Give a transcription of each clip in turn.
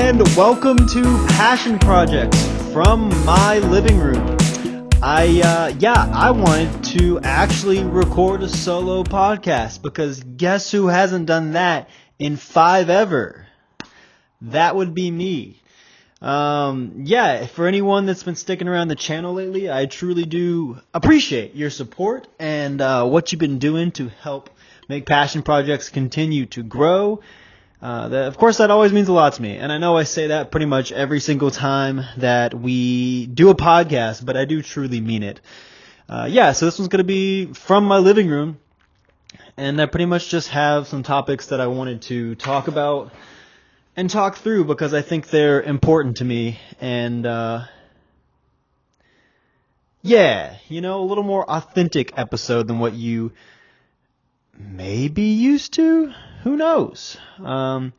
and welcome to Passion Projects from my living room. I wanted to actually record a solo podcast because guess who hasn't done that in 5 ever? That would be me. For anyone that's been sticking around the channel lately, I truly do appreciate your support and what you've been doing to help make Passion Projects continue to grow. Of course, that always means a lot to me, and I know I say that pretty much every single time that we do a podcast, but I do truly mean it. So this one's going to be from my living room, and I pretty much just have some topics that I wanted to talk about and talk through because I think they're important to me, and a little more authentic episode than what you may be used to. Who knows? Got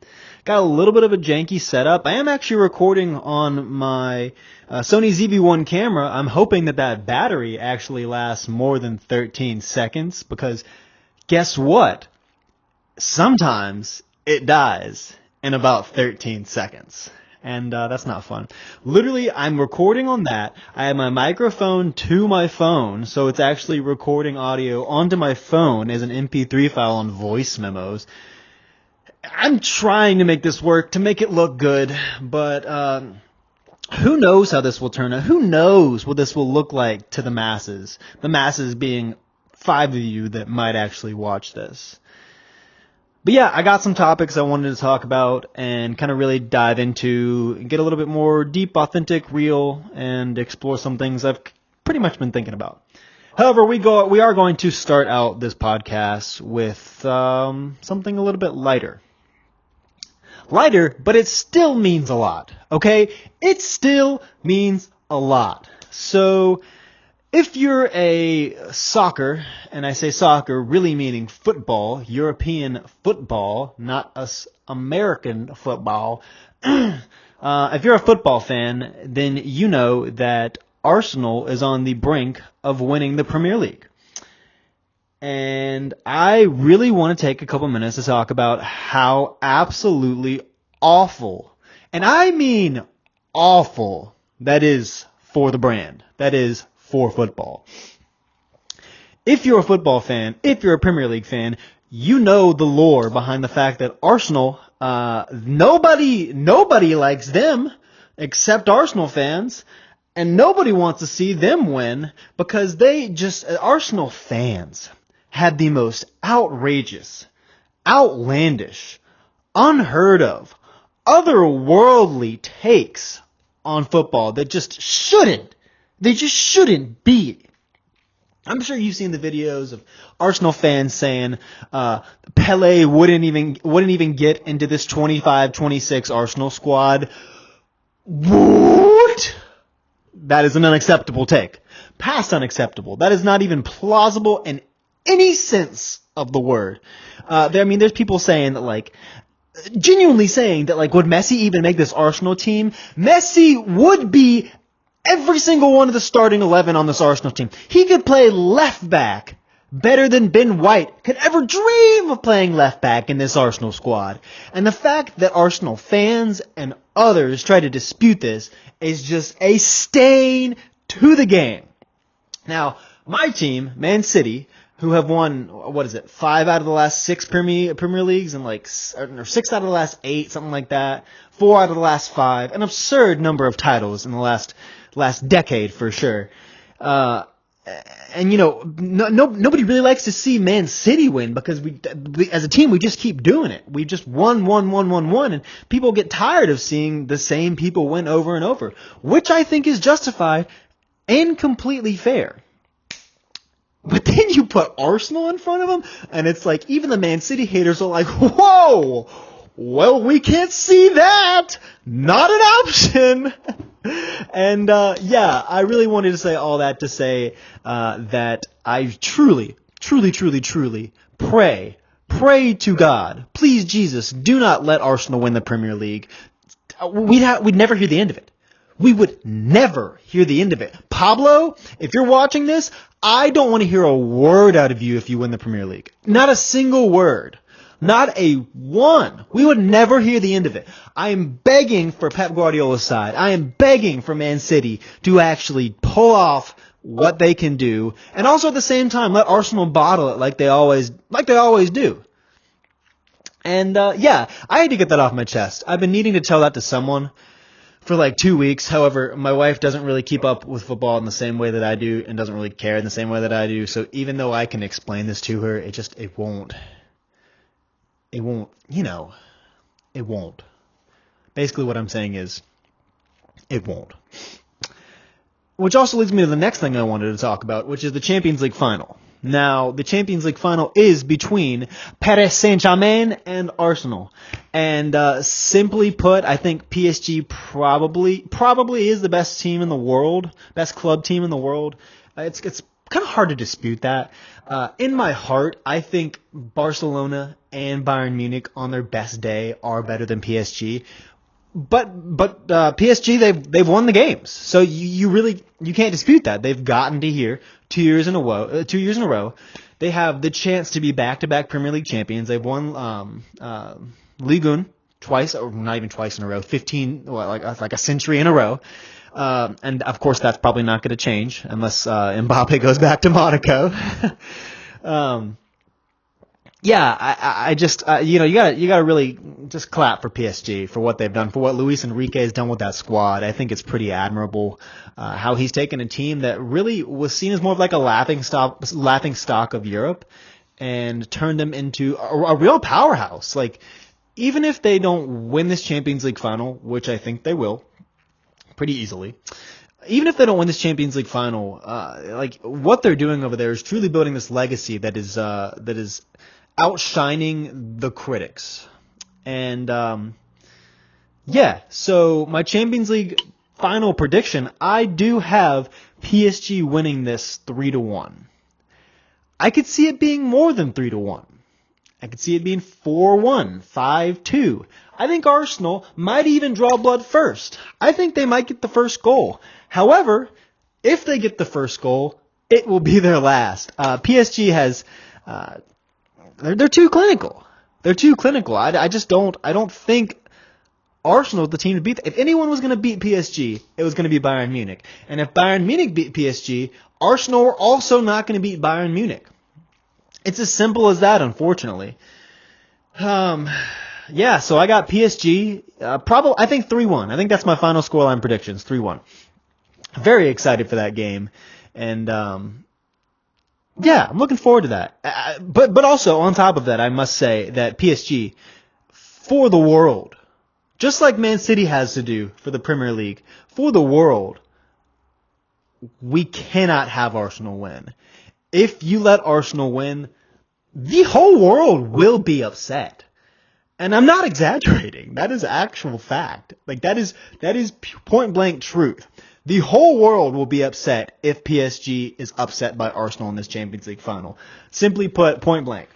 a little bit of a janky setup. I am actually recording on my Sony ZV-1 camera. I'm hoping that battery actually lasts more than 13 seconds because guess what? Sometimes it dies in about 13 seconds. And that's not fun. Literally, I'm recording on that. I have my microphone to my phone, so it's actually recording audio onto my phone as an MP3 file on voice memos. I'm trying to make this work, to make it look good, but who knows how this will turn out? Who knows what this will look like to the masses? The masses being 5 of you that might actually watch this. But yeah, I got some topics I wanted to talk about and kind of really dive into, get a little bit more deep, authentic, real, and explore some things I've pretty much been thinking about. However, we are going to start out this podcast with something a little bit lighter. Lighter, but it still means a lot, okay? It still means a lot. So if you're a soccer, and I say soccer really meaning football, European football, not us American football, if you're a football fan, then you know that Arsenal is on the brink of winning the Premier League. And I really want to take a couple minutes to talk about how absolutely awful, and I mean awful, that is for the brand. That is for football. If you're a football fan, if you're a Premier League fan, you know the lore behind the fact that Arsenal, nobody likes them except Arsenal fans, and nobody wants to see them win because Arsenal fans have the most outrageous, outlandish, unheard of, otherworldly takes on football that just shouldn't be. I'm sure you've seen the videos of Arsenal fans saying Pele wouldn't even get into this 25-26 Arsenal squad. What? That is an unacceptable take. Past unacceptable. That is not even plausible in any sense of the word. There's people saying that, genuinely saying that, would Messi even make this Arsenal team? Messi would be every single one of the starting 11 on this Arsenal team. He could play left back better than Ben White could ever dream of playing left back in this Arsenal squad. And the fact that Arsenal fans and others try to dispute this is just a stain to the game. Now, my team, Man City, who have won, 5 out of the last 6 Premier Leagues and or 6 out of the last 8, something like that, 4 out of the last 5, an absurd number of titles in the last decade for sure. Nobody really likes to see Man City win because we as a team, we just keep doing it. We just won, and people get tired of seeing the same people win over and over, which I think is justified and completely fair. But then you put Arsenal in front of them, and it's like even the Man City haters are like, whoa, well, we can't see that. Not an option. And, I really wanted to say all that to say that I truly pray to God. Please, Jesus, do not let Arsenal win the Premier League. We'd never hear the end of it. We would never hear the end of it. Pablo, if you're watching this, I don't want to hear a word out of you if you win the Premier League. Not a single word. Not a one. We would never hear the end of it. I am begging for Pep Guardiola's side. I am begging for Man City to actually pull off what they can do, and also at the same time let Arsenal bottle it like they always do. And yeah, I had to get that off my chest. I've been needing to tell that to someone for like 2 weeks. However, my wife doesn't really keep up with football in the same way that I do, and doesn't really care in the same way that I do. So even though I can explain this to her, it won't. It won't. Basically what I'm saying is, it won't. Which also leads me to the next thing I wanted to talk about, which is the Champions League final. Now, the Champions League final is between Paris Saint-Germain and Arsenal. And simply put, I think PSG probably is the best team in the world, best club team in the world. It's kind of hard to dispute that. In my heart, I think Barcelona and Bayern Munich on their best day are better than PSG. But PSG, they've won the games, so you can't dispute that. They've gotten to here 2 years in a row. They have the chance to be back-to-back Premier League champions. They've won Ligue 1 twice, or not even twice in a row, 15, like a century in a row. And of course, that's probably not going to change unless Mbappe goes back to Monaco. Yeah, I just you gotta really just clap for PSG for what they've done, for what Luis Enrique has done with that squad. I think it's pretty admirable how he's taken a team that really was seen as more of like a laughing stock of Europe and turned them into a real powerhouse. Like, even if they don't win this Champions League final, which I think they will pretty easily. Even if they don't win this Champions League final, like what they're doing over there is truly building this legacy that is outshining the critics. And yeah, so my Champions League final prediction, I do have PSG winning this 3-1. I could see it being more than 3-1. I could see it being 4-1, 5-2. I think Arsenal might even draw blood first. I think they might get the first goal. However, if they get the first goal, it will be their last. PSG has, they're too clinical. They're too clinical. I don't think Arsenal is the team to beat. If anyone was going to beat PSG, it was going to be Bayern Munich. And if Bayern Munich beat PSG, Arsenal were also not going to beat Bayern Munich. It's as simple as that, unfortunately. Yeah, so I got PSG, I think 3-1. I think that's my final scoreline predictions, 3-1. Very excited for that game. And, yeah, I'm looking forward to that. But also, on top of that, I must say that PSG, for the world, just like Man City has to do for the Premier League, for the world, we cannot have Arsenal win. If you let Arsenal win, the whole world will be upset. And I'm not exaggerating. That is actual fact. Like, that is point blank truth. The whole world will be upset if PSG is upset by Arsenal in this Champions League final. Simply put, point blank.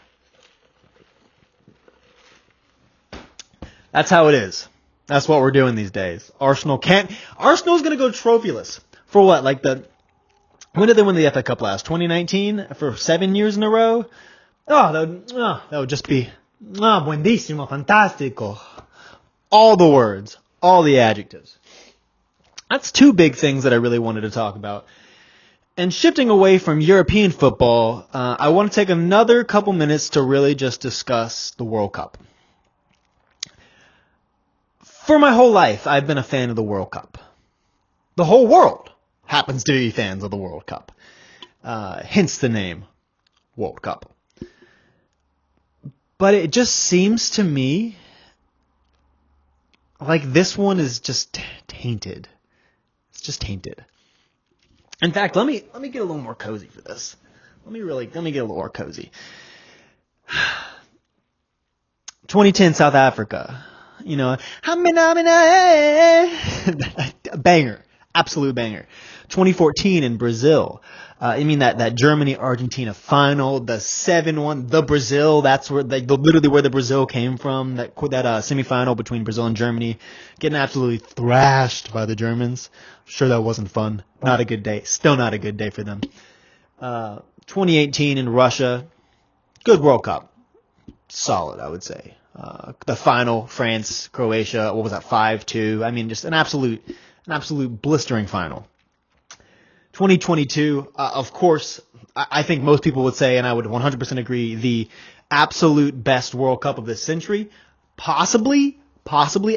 That's how it is. That's what we're doing these days. Arsenal's going to go trophyless. For what? When did they win the FA Cup last? 2019? For 7 years in a row? That would just be buenísimo, fantástico. All the words, all the adjectives. That's two big things that I really wanted to talk about. And shifting away from European football, I want to take another couple minutes to really just discuss the World Cup. For my whole life, I've been a fan of the World Cup. The whole world happens to be fans of the World Cup. Hence the name, World Cup. But it just seems to me like this one is just tainted. It's just tainted. In fact, let me get a little more cozy for this. Let me get a little more cozy. 2010 South Africa. You know, banger, absolute banger. 2014 in Brazil. That Germany-Argentina final, the 7-1, the Brazil, that's where literally where the Brazil came from, that semifinal between Brazil and Germany, getting absolutely thrashed by the Germans. I'm sure that wasn't fun. Not a good day. Still not a good day for them. 2018 in Russia, good World Cup. solid, I would say. The final, France, Croatia, what was that, 5-2? I mean, just an absolute blistering final. 2022, of course, I think most people would say, and I would 100% agree, the absolute best World Cup of this century. Possibly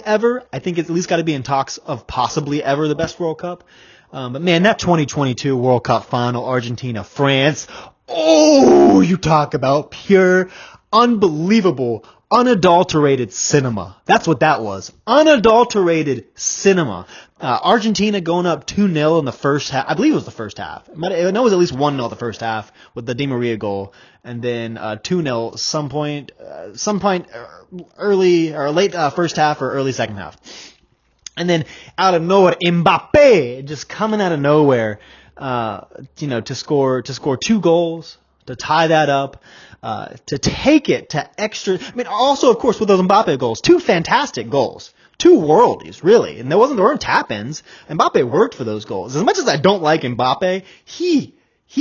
ever. I think it's at least got to be in talks of possibly ever the best World Cup. But man, that 2022 World Cup final, Argentina, France. Oh, you talk about pure, unbelievable, unadulterated cinema. That's what that was. Unadulterated cinema. Argentina going up 2-0 in the first half. I believe it was the first half. I know it was at least 1-0 the first half with the Di Maria goal. And then 2-0 some point early or late first half or early second half. And then out of nowhere, Mbappe just coming out of nowhere, to score 2 goals, to tie that up, to take it to extra. I mean, also, of course, with those Mbappe goals, 2 fantastic goals. 2 worldies, really. And there weren't tap-ins. Mbappe worked for those goals. As much as I don't like Mbappe, he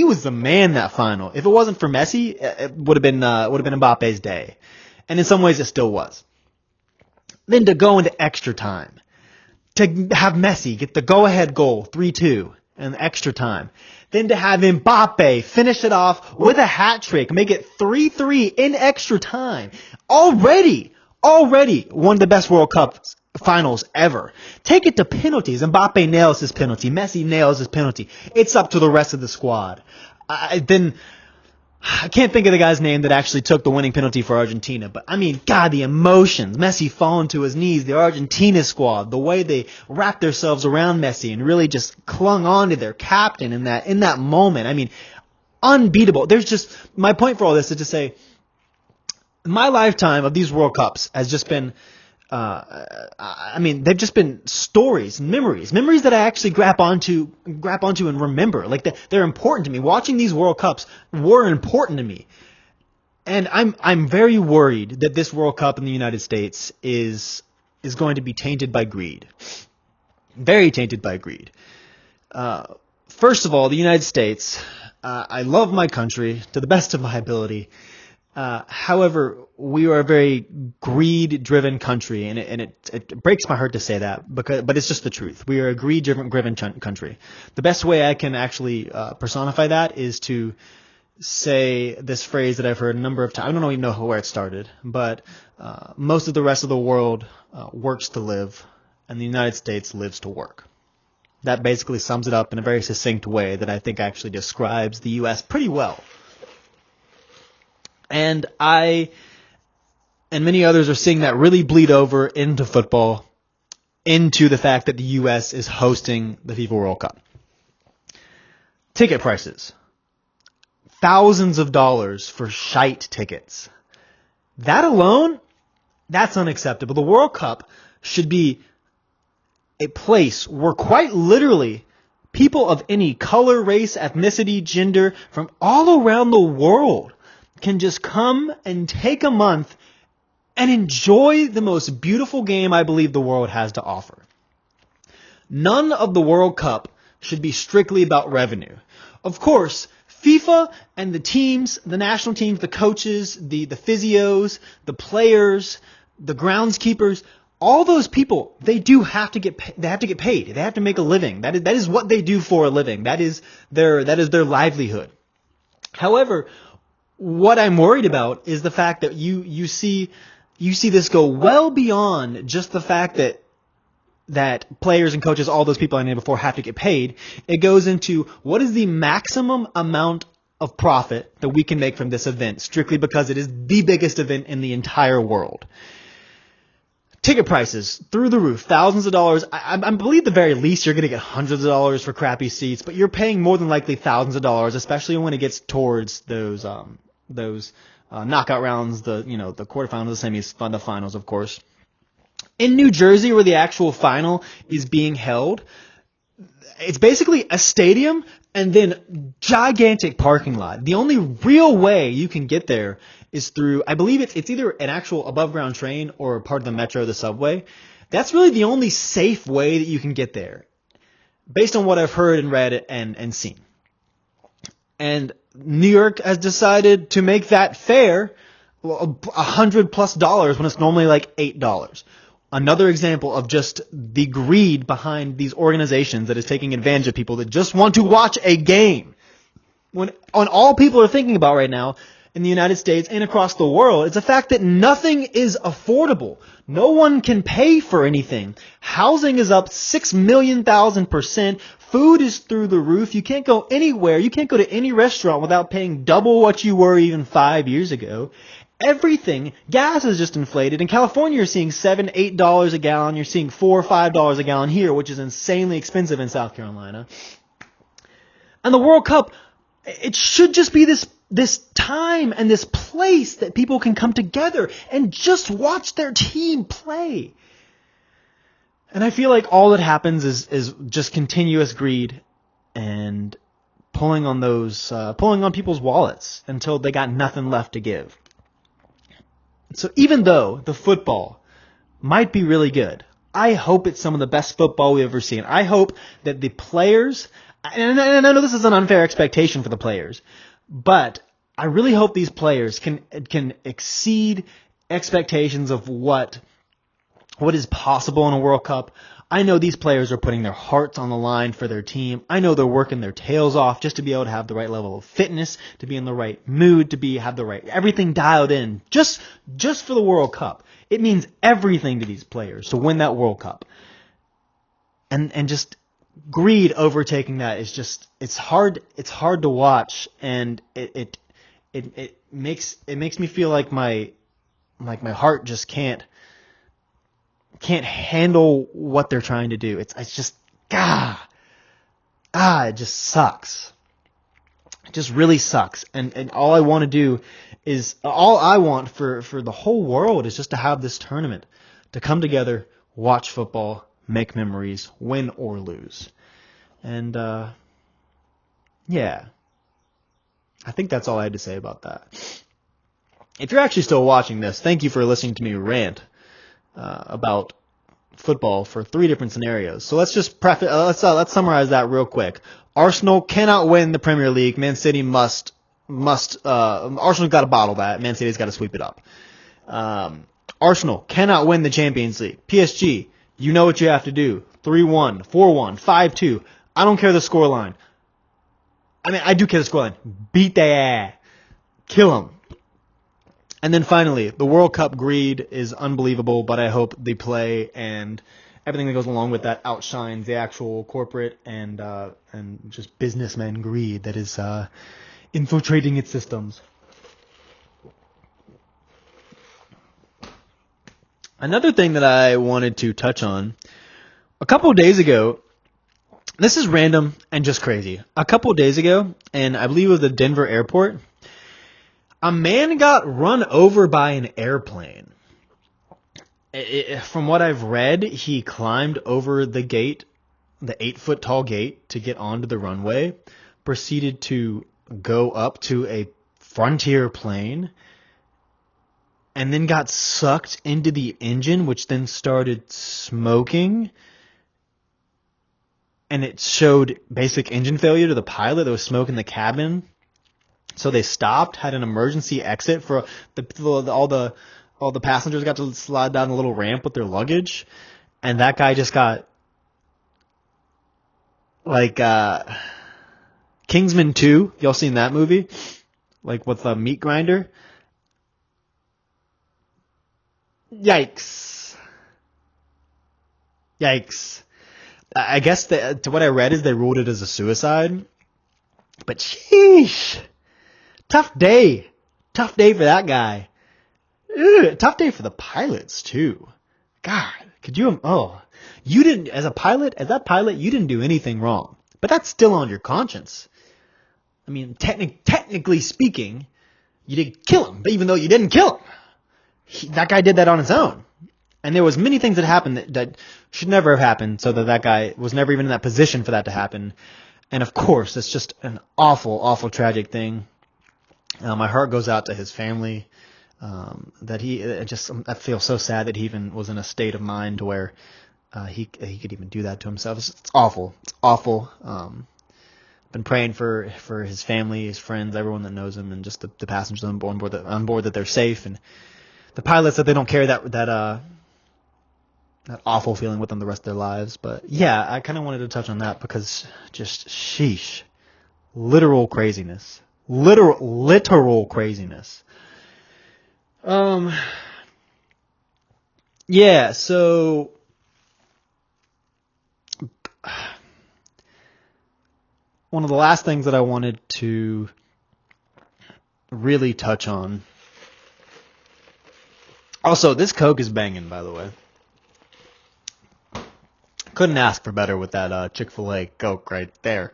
was the man that final. If it wasn't for Messi, it would have been Mbappe's day. And in some ways it still was. Then to go into extra time. To have Messi get the go-ahead goal, 3-2, in extra time. Then to have Mbappe finish it off with a hat trick, make it 3-3 in extra time. Already one of the best World Cup finals ever. Take it to penalties. Mbappe nails his penalty. Messi nails his penalty. It's up to the rest of the squad. I can't think of the guy's name that actually took the winning penalty for Argentina, but I mean, God, the emotions. Messi falling to his knees, the Argentina squad, the way they wrapped themselves around Messi and really just clung on to their captain in that moment. I mean, unbeatable. My point for all this is to say, my lifetime of these World Cups has just been, they've just been stories, memories that I actually grab onto and remember. Like they're important to me. Watching these World Cups were important to me, and I'm very worried that this World Cup in the United States is going to be tainted by greed, very tainted by greed. First of all, the United States. I love my country to the best of my ability. However, we are a very greed-driven country, and it breaks my heart to say that, but it's just the truth. We are a greed-driven country. The best way I can actually personify that is to say this phrase that I've heard a number of times. I don't even know where it started, but most of the rest of the world works to live, and the United States lives to work. That basically sums it up in a very succinct way that I think actually describes the U.S. pretty well. And I and many others are seeing that really bleed over into football, into the fact that the U.S. is hosting the FIFA World Cup. Ticket prices. Thousands of dollars for shite tickets. That alone, that's unacceptable. The World Cup should be a place where quite literally people of any color, race, ethnicity, gender from all around the world can just come and take a month and enjoy the most beautiful game I believe the world has to offer. None of the World Cup should be strictly about revenue. Of course, FIFA and the teams, the national teams, the coaches, the physios, the players, the groundskeepers, all those people, they have to get paid. They have to make a living. That is what they do for a living. That is their livelihood. However, what I'm worried about is the fact that you see this go well beyond just the fact that players and coaches, all those people I named before, have to get paid. It goes into what is the maximum amount of profit that we can make from this event, strictly because it is the biggest event in the entire world. Ticket prices through the roof, thousands of dollars. I believe the very least you're going to get hundreds of dollars for crappy seats, but you're paying more than likely thousands of dollars, especially when it gets towards those knockout rounds, the quarterfinals, the semis, the finals, of course. In New Jersey, where the actual final is being held, it's basically a stadium and then gigantic parking lot. The only real way you can get there is through, I believe it's either an actual above ground train or part of the metro, the subway. That's really the only safe way that you can get there, based on what I've heard and read and seen. And New York has decided to make that fair $100+ when it's normally like $8. Another example of just the greed behind these organizations that is taking advantage of people that just want to watch a game. When all people are thinking about right now in the United States and across the world, it's the fact that nothing is affordable. No one can pay for anything. Housing is up 6,000,000%. Food is through the roof. You can't go anywhere. You can't go to any restaurant without paying double what you were even 5 years ago. Everything, gas is just inflated. In California, you're seeing $7, $8 a gallon. You're seeing $4 or $5 a gallon here, which is insanely expensive in South Carolina. And the World Cup, it should just be this time and this place that people can come together and just watch their team play. And I feel like all that happens is just continuous greed and pulling on people's wallets until they got nothing left to give. So even though the football might be really good, I hope it's some of the best football we've ever seen. I hope that the players, and I know this is an unfair expectation for the players, but I really hope these players can exceed expectations of what is possible in a World Cup. I know these players are putting their hearts on the line for their team. I know they're working their tails off just to be able to have the right level of fitness, to be in the right mood, have the right everything dialed in just for the World Cup. It means everything to these players to win that World Cup. And just greed overtaking that is just it's hard to watch, and it makes me feel like my heart just can't handle what they're trying to do. It's just it just sucks. It just really sucks. And all I want for the whole world is just to have this tournament, to come together, watch football, make memories, win or lose. And yeah. I think that's all I had to say about that. If you're actually still watching this, thank you for listening to me rant about football for 3 different scenarios. So let's just let's summarize that real quick. Arsenal cannot win the Premier League. Man City must. Arsenal's got to bottle that. Man City's got to sweep it up. Arsenal cannot win the Champions League. PSG, you know what you have to do. 3-1, 4-1, 5-2. I don't care the scoreline. I mean, I do care the scoreline. Beat their ass. Kill them. And then finally, the World Cup greed is unbelievable, but I hope the play and everything that goes along with that outshines the actual corporate and just businessman greed that is infiltrating its systems. Another thing that I wanted to touch on, a couple of days ago, this is random and just crazy. A couple of days ago, and I believe it was the Denver airport, a man got run over by an airplane. From what I've read, he climbed over the gate, the 8-foot tall gate, to get onto the runway, proceeded to go up to a Frontier plane, and then got sucked into the engine, which then started smoking. And it showed basic engine failure to the pilot. There was smoke in the cabin. So they stopped, had an emergency exit for all the passengers got to slide down the little ramp with their luggage, and that guy just got like Kingsman 2. Y'all seen that movie? Like with the meat grinder? Yikes. I guess to what I read is they ruled it as a suicide. But sheesh. Tough day for that guy. Ugh, tough day for the pilots too. God, could you? You didn't, as that pilot, you didn't do anything wrong. But that's still on your conscience. I mean, technically speaking, you did kill him. But even though you didn't kill him, that guy did that on his own. And there was many things that happened that should never have happened, so that guy was never even in that position for that to happen. And of course, it's just an awful, awful, tragic thing. My heart goes out to his family. I feel so sad that he even was in a state of mind to where he could even do that to himself. It's awful. It's awful. been praying for his family, his friends, everyone that knows him, and just the passengers on board that they're safe, and the pilots that they don't carry that awful feeling with them the rest of their lives. But yeah, I kind of wanted to touch on that because just sheesh, literal craziness, literal craziness. Yeah, so one of the last things that I wanted to really touch on. Also, this Coke is banging, by the way. Couldn't ask for better with that Chick-fil-A Coke right there.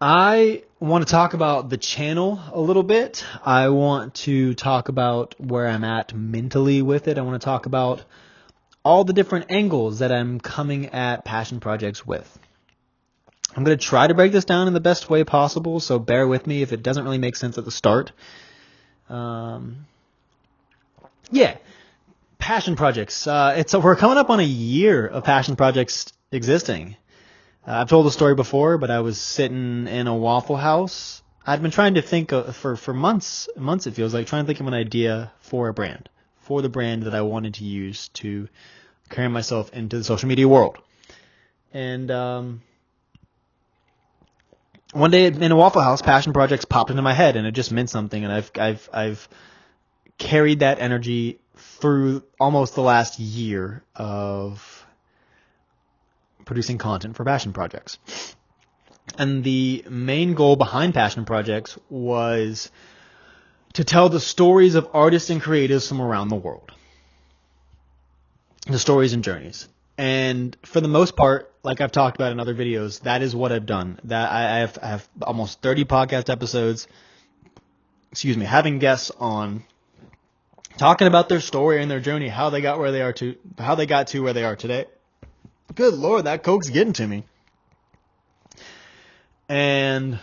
I want to talk about the channel a little bit. I want to talk about where I'm at mentally with it. I want to talk about all the different angles that I'm coming at passion projects with. I'm going to try to break this down in the best way possible, so bear with me if it doesn't really make sense at the start. Yeah, passion projects. We're coming up on a year of passion projects existing. I've told the story before, but I was sitting in a Waffle House. I'd been trying to think for months it feels like, trying to think of an idea for a brand, for the brand that I wanted to use to carry myself into the social media world. And one day in a Waffle House, passion projects popped into my head, and it just meant something. And I've carried that energy through almost the last year of producing content for passion projects. And the main goal behind passion projects was to tell the stories of artists and creatives from around the world. The stories and journeys. And for the most part, like I've talked about in other videos, that is what I've done. That I have almost 30 podcast episodes, having guests on, talking about their story and their journey, how they got to where they are today. Good Lord, that Coke's getting to me. And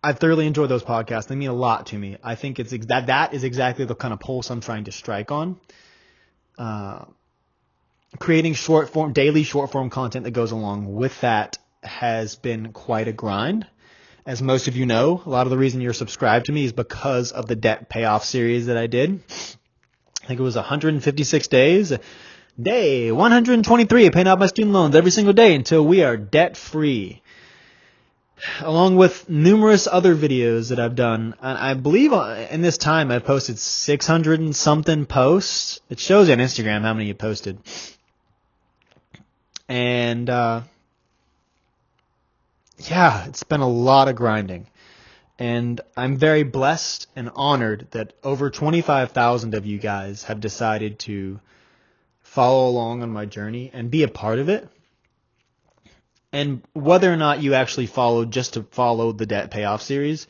I thoroughly enjoy those podcasts. They mean a lot to me. I think that is exactly the kind of pulse I'm trying to strike on. Creating daily short form content that goes along with that has been quite a grind. As most of you know, a lot of the reason you're subscribed to me is because of the debt payoff series that I did. I think it was 156 days. Day 123, paying off my student loans every single day until we are debt free. Along with numerous other videos that I've done. And I believe in this time I've posted 600 and something posts. It shows you on Instagram how many you posted. And it's been a lot of grinding. And I'm very blessed and honored that over 25,000 of you guys have decided to follow along on my journey and be a part of it. And whether or not you actually followed just to follow the debt payoff series,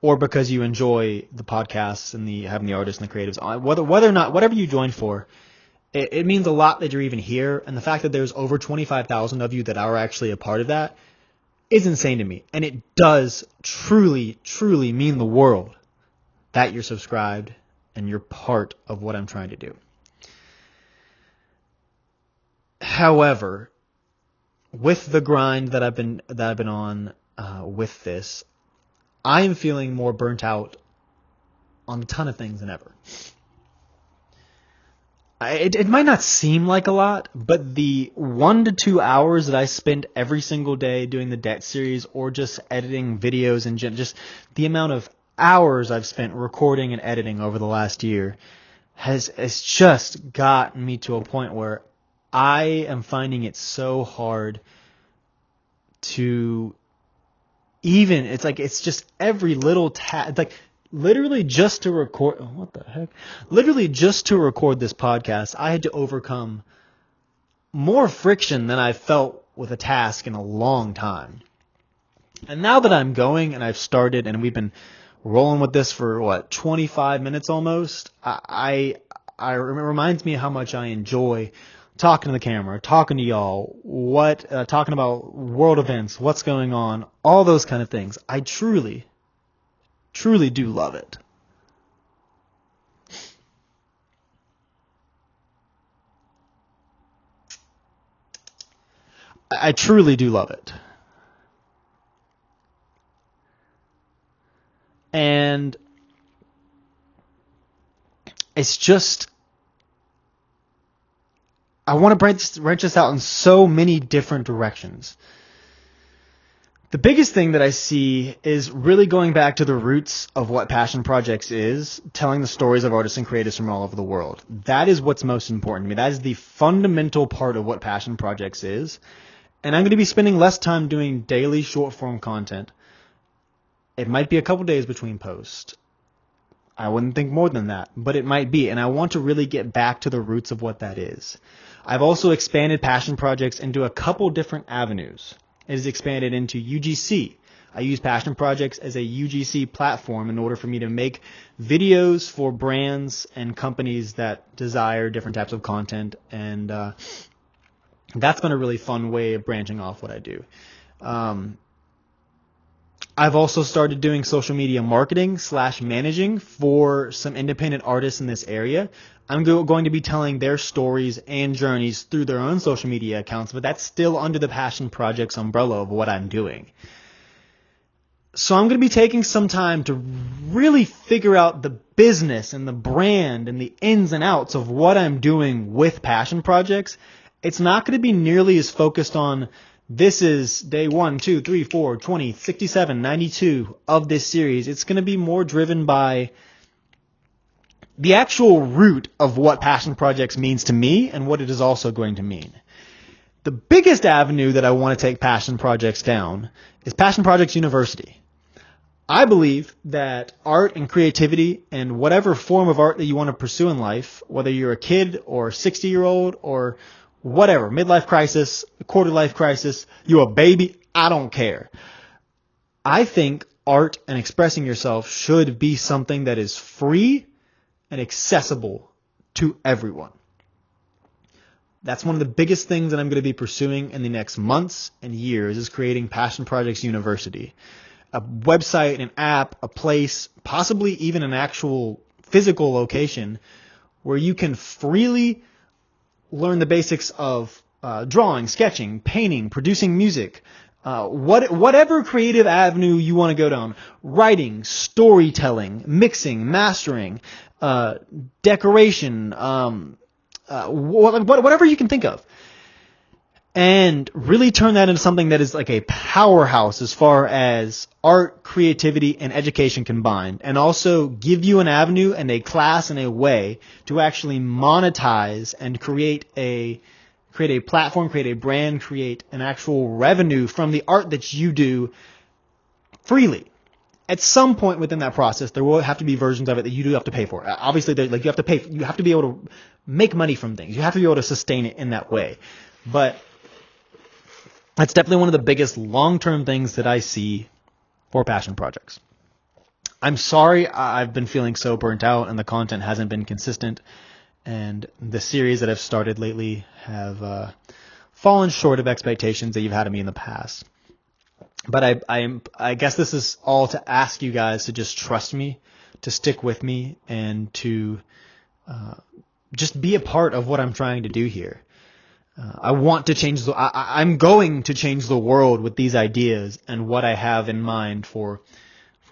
or because you enjoy the podcasts and having the artists and the creatives on, whether or not, whatever you joined for, it means a lot that you're even here. And the fact that there's over 25,000 of you that are actually a part of that is insane to me. And it does truly, truly mean the world that you're subscribed and you're part of what I'm trying to do. However, with the grind that I've been on with this, I am feeling more burnt out on a ton of things than ever. It might not seem like a lot, but the 1 to 2 hours that I spend every single day doing the debt series or just editing videos and just the amount of hours I've spent recording and editing over the last year has just gotten me to a point where I am finding it so hard to even, it's just every little task, like literally just to record, literally just to record this podcast, I had to overcome more friction than I've felt with a task in a long time. And now that I'm going and I've started and we've been rolling with this for 25 minutes almost, it reminds me how much I enjoy talking to the camera, talking to y'all, talking about world events, what's going on, all those kind of things. I truly, truly do love it. I truly do love it. And it's just, I want to branch this out in so many different directions. The biggest thing that I see is really going back to the roots of what Passion Projects is, telling the stories of artists and creatives from all over the world. That is what's most important to me. That is the fundamental part of what Passion Projects is. And I'm going to be spending less time doing daily short-form content. It might be a couple days between posts. I wouldn't think more than that, but it might be. And I want to really get back to the roots of what that is. I've also expanded Passion Projects into a couple different avenues. It is expanded into UGC. I use Passion Projects as a UGC platform in order for me to make videos for brands and companies that desire different types of content. And that's been a really fun way of branching off what I do. I've also started doing social media marketing / managing for some independent artists in this area. I'm going to be telling their stories and journeys through their own social media accounts, but that's still under the Passion Projects umbrella of what I'm doing. So I'm going to be taking some time to really figure out the business and the brand and the ins and outs of what I'm doing with Passion Projects. It's not going to be nearly as focused on this is day 1, 2, 3, 4, 20, 67, 92 of this series. It's going to be more driven by the actual root of what Passion Projects means to me and what it is also going to mean. The biggest avenue that I want to take Passion Projects down is Passion Projects University. I believe that art and creativity and whatever form of art that you want to pursue in life, whether you're a kid or a 60-year-old or whatever, midlife crisis, quarter life crisis, you're a baby, I don't care. I think art and expressing yourself should be something that is free and accessible to everyone. That's one of the biggest things that I'm going to be pursuing in the next months and years is creating Passion Projects University. A website, an app, a place, possibly even an actual physical location where you can freely learn the basics of drawing, sketching, painting, producing music, whatever creative avenue you want to go down, writing, storytelling, mixing, mastering, decoration, whatever you can think of. And really turn that into something that is like a powerhouse as far as art, creativity, and education combined. And also give you an avenue and a class and a way to actually monetize and create a platform, create a brand, create an actual revenue from the art that you do freely. At some point within that process, there will have to be versions of it that you do have to pay for. Obviously, you have to pay. You have to be able to make money from things. You have to be able to sustain it in that way. But that's definitely one of the biggest long-term things that I see for Passion Projects. I'm sorry I've been feeling so burnt out and the content hasn't been consistent. And the series that I've started lately have fallen short of expectations that you've had of me in the past. But I guess this is all to ask you guys to just trust me, to stick with me, and to just be a part of what I'm trying to do here. I want to change I'm going to change the world with these ideas and what I have in mind for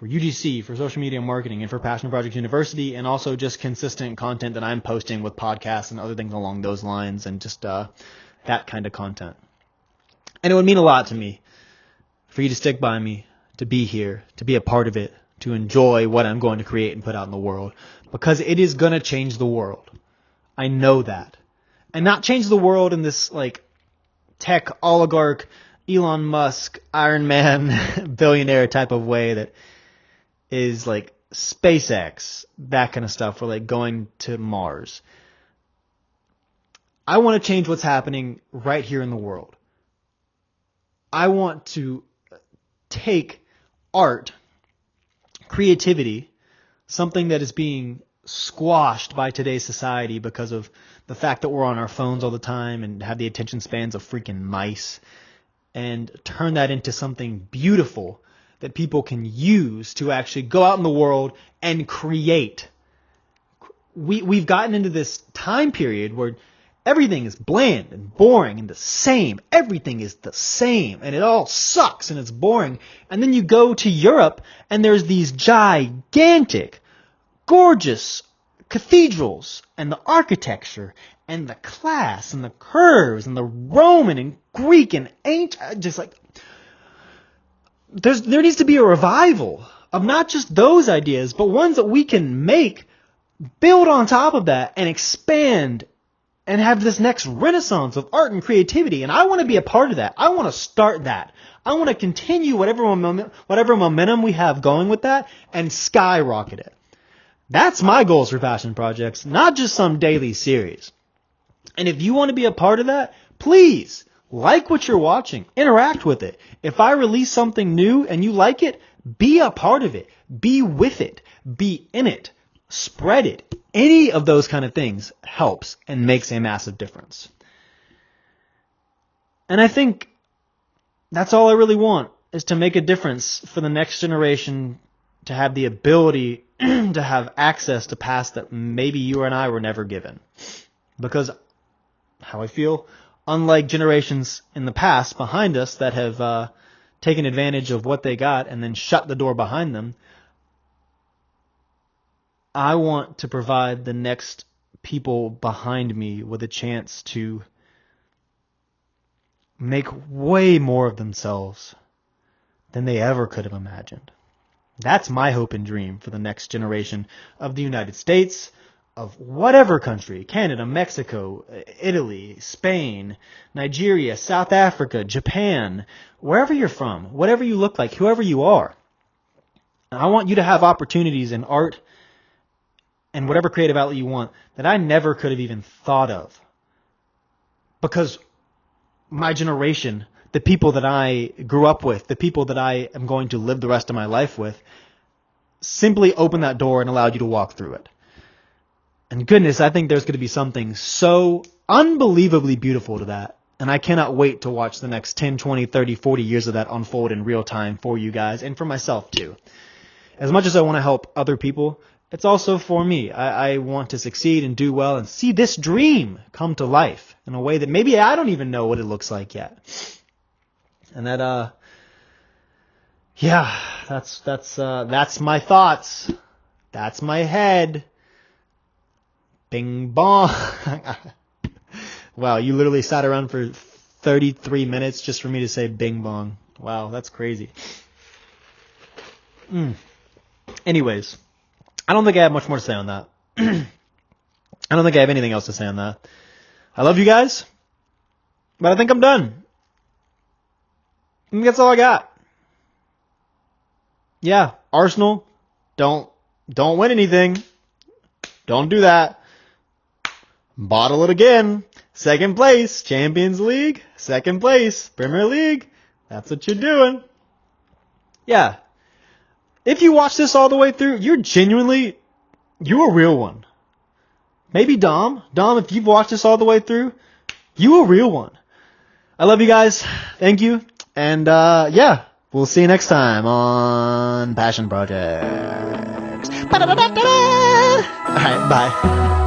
UGC, for social media marketing, and for Passion Projects University, and also just consistent content that I'm posting with podcasts and other things along those lines, and just that kind of content. And it would mean a lot to me for you to stick by me, to be here, to be a part of it, to enjoy what I'm going to create and put out in the world, because it is going to change the world. I know that. And not change the world in this like tech oligarch, Elon Musk, Iron Man, billionaire type of way that is like SpaceX, that kind of stuff, or like going to Mars. I want to change what's happening right here in the world. I want to take art, creativity, something that is being squashed by today's society because of the fact that we're on our phones all the time and have the attention spans of freaking mice, and turn that into something beautiful that people can use to actually go out in the world and create. We've gotten into this time period where everything is bland and boring and the same. Everything is the same, and it all sucks and it's boring. And then you go to Europe, and there's these gigantic, gorgeous cathedrals, and the architecture, and the class, and the curves, and the Roman and Greek and ancient, just like, there needs to be a revival of not just those ideas, but ones that we can make, build on top of that, and expand, and have this next renaissance of art and creativity. And I want to be a part of that. I want to start that. I want to continue whatever momentum we have going with that and skyrocket it. That's my goals for passion projects, not just some daily series. And if you want to be a part of that, please like what you're watching. Interact with it. If I release something new and you like it, be a part of it. Be with it. Be in it. Spread it. Any of those kind of things helps and makes a massive difference. And I think that's all I really want, is to make a difference for the next generation, to have the ability to have access to past that maybe you and I were never given. Because, how I feel, unlike generations in the past behind us that have taken advantage of what they got and then shut the door behind them, I want to provide the next people behind me with a chance to make way more of themselves than they ever could have imagined. That's my hope and dream for the next generation of the United States, of whatever country, Canada, Mexico, Italy, Spain, Nigeria, South Africa, Japan, wherever you're from, whatever you look like, whoever you are. I want you to have opportunities in art and whatever creative outlet you want that I never could have even thought of. Because my generation, the people that I grew up with, the people that I am going to live the rest of my life with, simply opened that door and allowed you to walk through it. And goodness, I think there's going to be something so unbelievably beautiful to that. And I cannot wait to watch the next 10, 20, 30, 40 years of that unfold in real time for you guys and for myself too. As much as I want to help other people, it's also for me. I want to succeed and do well and see this dream come to life in a way that maybe I don't even know what it looks like yet. And that, that's my thoughts. That's my head. Bing bong. Wow, you literally sat around for 33 minutes just for me to say bing bong. Wow, that's crazy. Anyways, I don't think I have much more to say on that. I don't think I have anything else to say on that. I love you guys, but I think I'm done. I think that's all I got. Yeah, Arsenal, don't win anything. Don't do that. Bottle it again. Second place, Champions League. Second place, Premier League. That's what you're doing. Yeah. If you watch this all the way through, you're a real one. Maybe Dom, if you've watched this all the way through, you a real one. I love you guys. Thank you. And, yeah, we'll see you next time on Passion Projects. Alright, bye.